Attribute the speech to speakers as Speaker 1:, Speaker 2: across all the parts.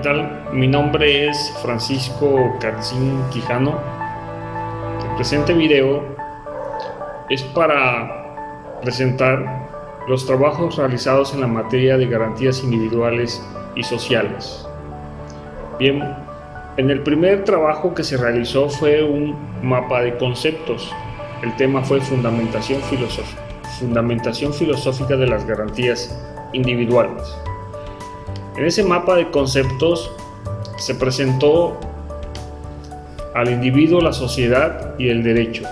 Speaker 1: tal? Mi nombre es Francisco Katzin Quijano. El presente video es para presentar los trabajos realizados en la materia de garantías individuales y sociales. Bien, en el primer trabajo que se realizó fue un mapa de conceptos. El tema fue fundamentación filosófica de las garantías individuales. En ese mapa de conceptos se presentó al individuo, la sociedad y el derecho.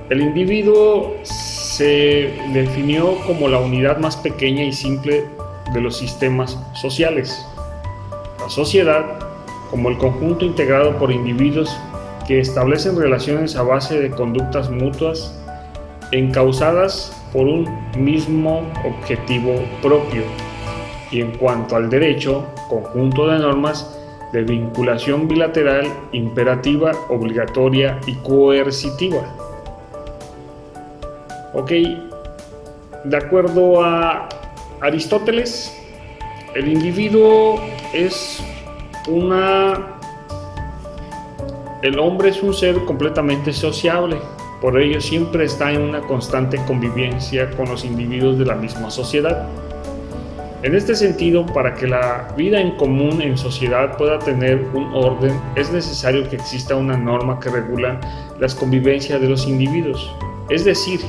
Speaker 1: El individuo se definió como la unidad más pequeña y simple de los sistemas sociales. La sociedad como el conjunto integrado por individuos que establecen relaciones a base de conductas mutuas encauzadas por un mismo objetivo propio. Y en cuanto al derecho, conjunto de normas de vinculación bilateral, imperativa, obligatoria y coercitiva. Ok, de acuerdo a Aristóteles, el individuo el hombre es un ser completamente sociable, por ello siempre está en una constante convivencia con los individuos de la misma sociedad. En este sentido, para que la vida en común en sociedad pueda tener un orden, es necesario que exista una norma que regula las convivencias de los individuos, es decir,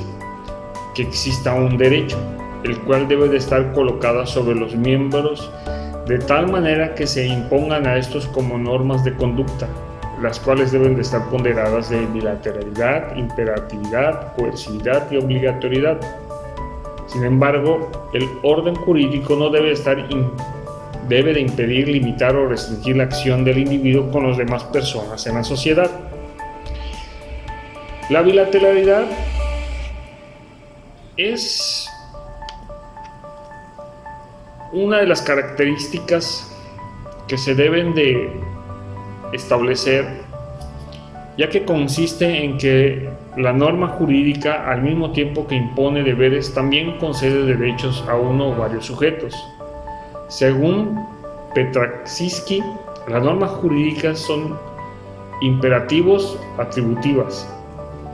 Speaker 1: que exista un derecho, el cual debe de estar colocado sobre los miembros de tal manera que se impongan a estos como normas de conducta, las cuales deben de estar ponderadas de bilateralidad, imperatividad, coercividad y obligatoriedad. Sin embargo, el orden jurídico no debe de impedir, limitar o restringir la acción del individuo con las demás personas en la sociedad. La bilateralidad es una de las características que se deben de establecer, ya que consiste en que la norma jurídica, al mismo tiempo que impone deberes, también concede derechos a uno o varios sujetos. Según Petraczynski, las normas jurídicas son imperativos atributivas,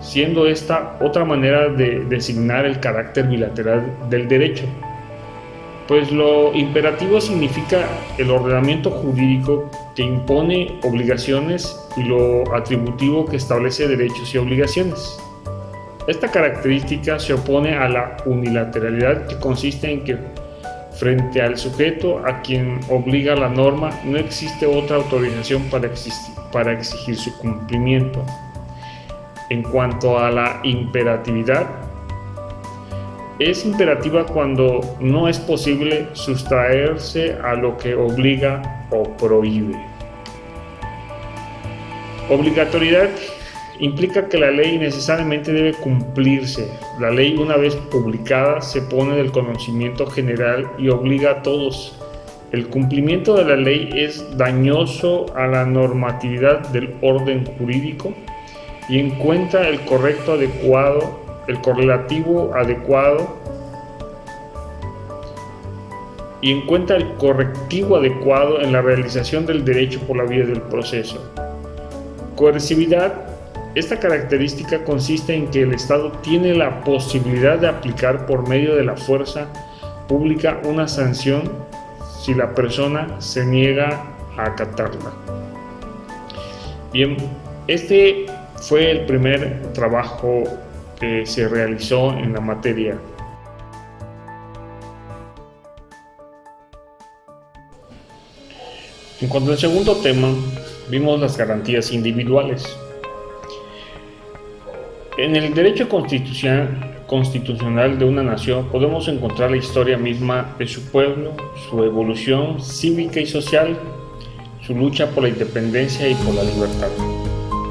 Speaker 1: siendo esta otra manera de designar el carácter bilateral del derecho. Pues lo imperativo significa el ordenamiento jurídico que impone obligaciones y lo atributivo que establece derechos y obligaciones. Esta característica se opone a la unilateralidad, que consiste en que frente al sujeto a quien obliga la norma no existe otra autorización para exigir su cumplimiento. En cuanto a la imperatividad, es imperativa cuando no es posible sustraerse a lo que obliga o prohíbe. Obligatoriedad implica que la ley necesariamente debe cumplirse. La ley, una vez publicada, se pone del conocimiento general y obliga a todos. El cumplimiento de la ley es dañoso a la normatividad del orden jurídico y encuentra el correctivo adecuado en la realización del derecho por la vía del proceso. Coercividad. Esta característica consiste en que el Estado tiene la posibilidad de aplicar por medio de la fuerza pública una sanción si la persona se niega a acatarla. Bien, este fue el primer trabajo que se realizó en la materia. En cuanto al segundo tema, vimos las garantías individuales. En el derecho constitucional de una nación podemos encontrar la historia misma de su pueblo, su evolución cívica y social, su lucha por la independencia y por la libertad.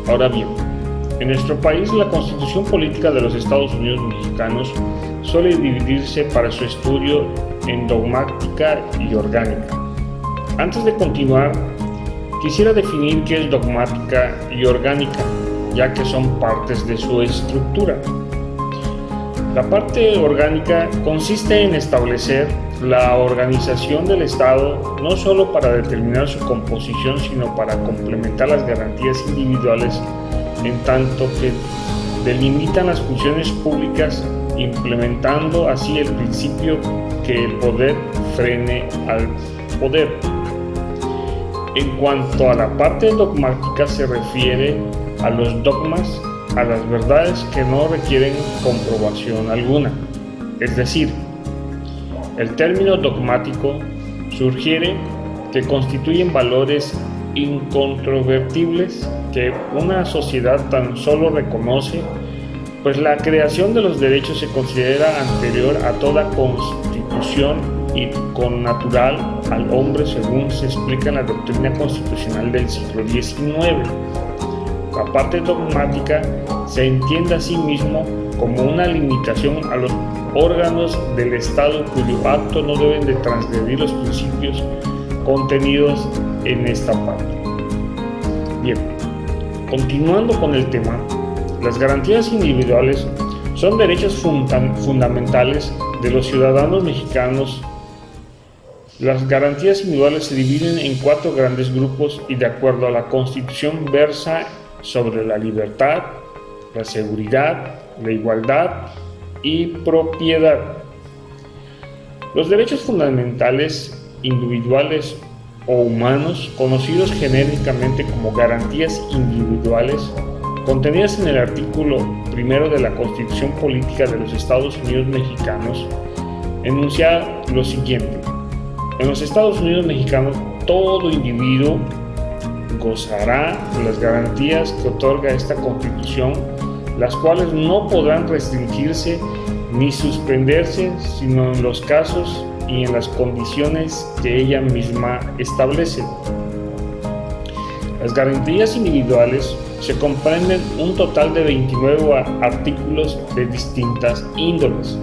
Speaker 1: Ahora bien, en nuestro país, la Constitución Política de los Estados Unidos Mexicanos suele dividirse para su estudio en dogmática y orgánica. Antes de continuar, quisiera definir qué es dogmática y orgánica, ya que son partes de su estructura. La parte orgánica consiste en establecer la organización del Estado, no solo para determinar su composición, sino para complementar las garantías individuales, en tanto que delimitan las funciones públicas, implementando así el principio que el poder frene al poder. En cuanto a la parte dogmática, se refiere a los dogmas, a las verdades que no requieren comprobación alguna. Es decir, el término dogmático sugiere que constituyen valores incontrovertibles que una sociedad tan solo reconoce, pues la creación de los derechos se considera anterior a toda constitución y connatural al hombre, según se explica en la doctrina constitucional del siglo XIX. La parte dogmática se entiende asimismo como una limitación a los órganos del Estado cuyo acto no deben de transgredir los principios contenidos en esta parte. Bien, continuando con el tema, las garantías individuales son derechos fundamentales de los ciudadanos mexicanos. Las garantías individuales se dividen en 4 grandes grupos y de acuerdo a la Constitución versa sobre la libertad, la seguridad, la igualdad y propiedad. Los derechos fundamentales individuales o humanos, conocidos genéricamente como garantías individuales, contenidas en el artículo 1 de la Constitución Política de los Estados Unidos Mexicanos, enuncia lo siguiente: en los Estados Unidos Mexicanos, todo individuo gozará de las garantías que otorga esta Constitución, las cuales no podrán restringirse ni suspenderse, sino en los casos y en las condiciones que ella misma establece. Las garantías individuales se comprenden un total de 29 artículos de distintas índoles,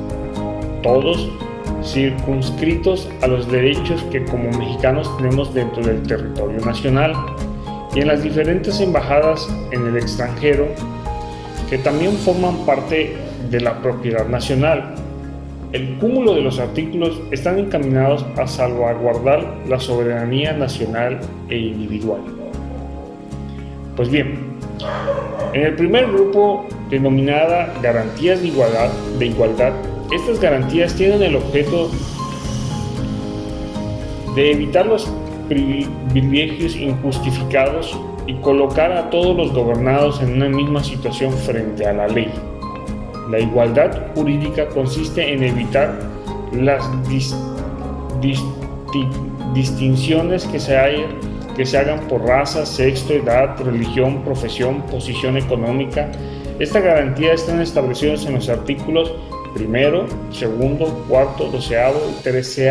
Speaker 1: todos circunscritos a los derechos que como mexicanos tenemos dentro del territorio nacional y en las diferentes embajadas en el extranjero, que también forman parte de la propiedad nacional. El cúmulo de los artículos están encaminados a salvaguardar la soberanía nacional e individual. Pues bien, en el primer grupo, denominada garantías de igualdad, estas garantías tienen el objeto de evitar los privilegios injustificados y colocar a todos los gobernados en una misma situación frente a la ley. La igualdad jurídica consiste en evitar las distinciones que se hagan por raza, sexo, edad, religión, profesión, posición económica. Esta garantía están establecidas en los artículos 1, 2, 4, 12 y 13.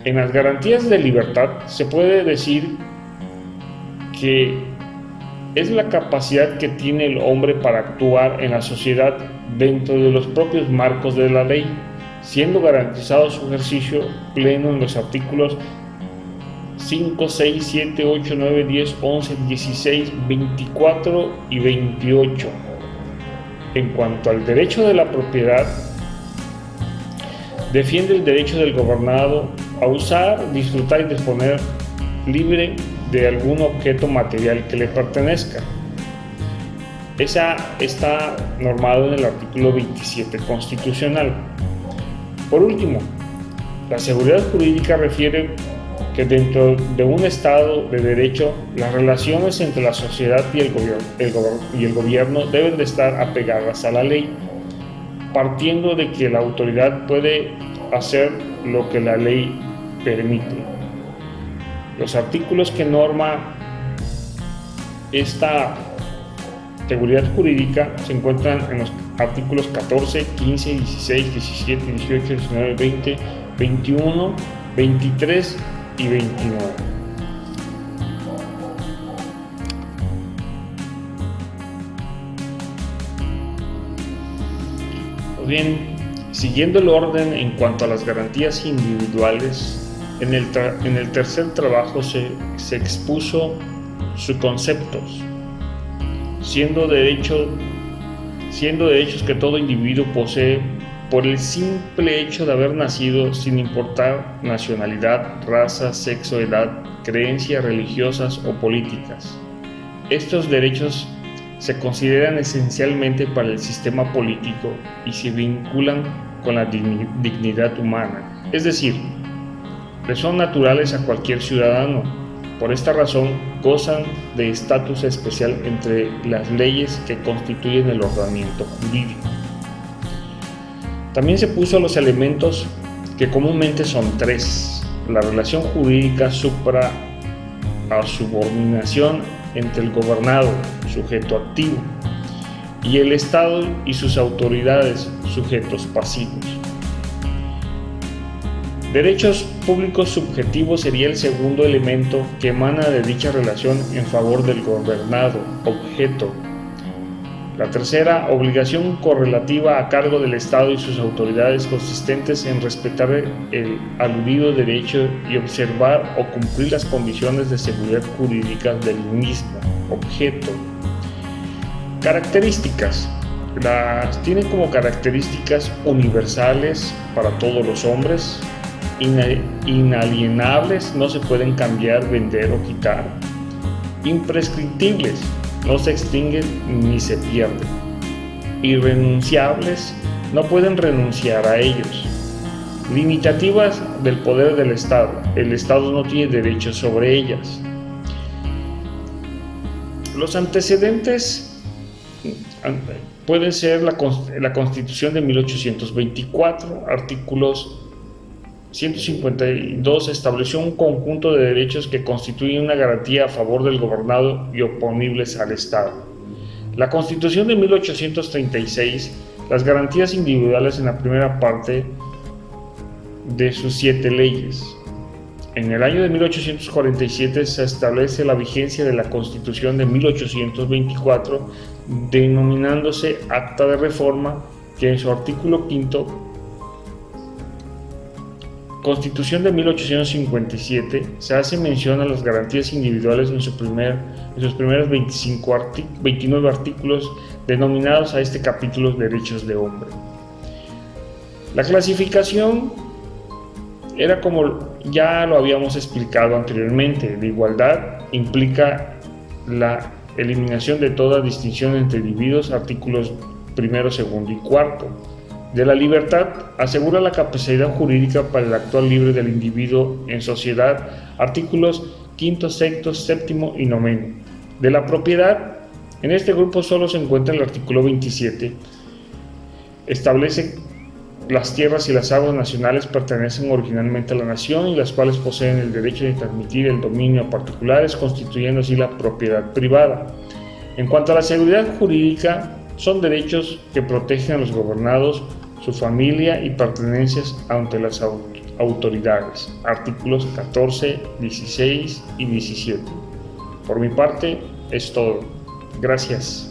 Speaker 1: En las garantías de libertad se puede decir que es la capacidad que tiene el hombre para actuar en la sociedad dentro de los propios marcos de la ley, siendo garantizado su ejercicio pleno en los artículos 5, 6, 7, 8, 9, 10, 11, 16, 24 y 28. En cuanto al derecho de la propiedad, defiende el derecho del gobernado a usar, disfrutar y disponer libre de algún objeto material que le pertenezca. Esa está normado en el artículo 27 constitucional. Por último, la seguridad jurídica refiere que dentro de un Estado de Derecho, las relaciones entre la sociedad y el gobierno deben de estar apegadas a la ley, partiendo de que la autoridad puede hacer lo que la ley permite. Los artículos que norma esta seguridad jurídica se encuentran en los artículos 14, 15, 16, 17, 18, 19, 20, 21, 23 y 29. Pues bien, siguiendo el orden en cuanto a las garantías individuales, en el tercer trabajo se expuso sus conceptos, siendo derechos que todo individuo posee por el simple hecho de haber nacido sin importar nacionalidad, raza, sexo, edad, creencias religiosas o políticas. Estos derechos se consideran esencialmente para el sistema político y se vinculan con la dignidad humana, es decir, le son naturales a cualquier ciudadano. Por esta razón, gozan de estatus especial entre las leyes que constituyen el ordenamiento jurídico. También se puso los elementos que comúnmente son tres: la relación jurídica supra a subordinación entre el gobernado, sujeto activo, y el Estado y sus autoridades, sujetos pasivos. Derechos públicos subjetivos sería el segundo elemento que emana de dicha relación en favor del gobernado, objeto. La tercera, obligación correlativa a cargo del Estado y sus autoridades consistentes en respetar el aludido derecho y observar o cumplir las condiciones de seguridad jurídica del mismo, objeto. Características. Las tienen como características universales para todos los hombres, inalienables, no se pueden cambiar, vender o quitar, imprescriptibles, no se extinguen ni se pierden, irrenunciables, no pueden renunciar a ellos, limitativas del poder del Estado, el Estado no tiene derecho sobre ellas. Los antecedentes pueden ser la Constitución de 1824, artículos 152, estableció un conjunto de derechos que constituyen una garantía a favor del gobernado y oponibles al Estado. La Constitución de 1836, las garantías individuales en la primera parte de sus 7 leyes. En el año de 1847 se establece la vigencia de la Constitución de 1824, denominándose Acta de Reforma, que en su artículo 5, Constitución de 1857, se hace mención a las garantías individuales en sus primeros 29 artículos denominados a este capítulo Derechos de Hombre. La clasificación era como ya lo habíamos explicado anteriormente: de igualdad implica la eliminación de toda distinción entre individuos, artículos 1, 2 y 4. De la libertad, asegura la capacidad jurídica para el actuar libre del individuo en sociedad, artículos 5, 6, 7 y 9. De la propiedad, en este grupo solo se encuentra el artículo 27. Establece las tierras y las aguas nacionales pertenecen originalmente a la nación y las cuales poseen el derecho de transmitir el dominio a particulares, constituyendo así la propiedad privada. En cuanto a la seguridad jurídica, son derechos que protegen a los gobernados, su familia y pertenencias ante las autoridades. Artículos 14, 16 y 17. Por mi parte, es todo. Gracias.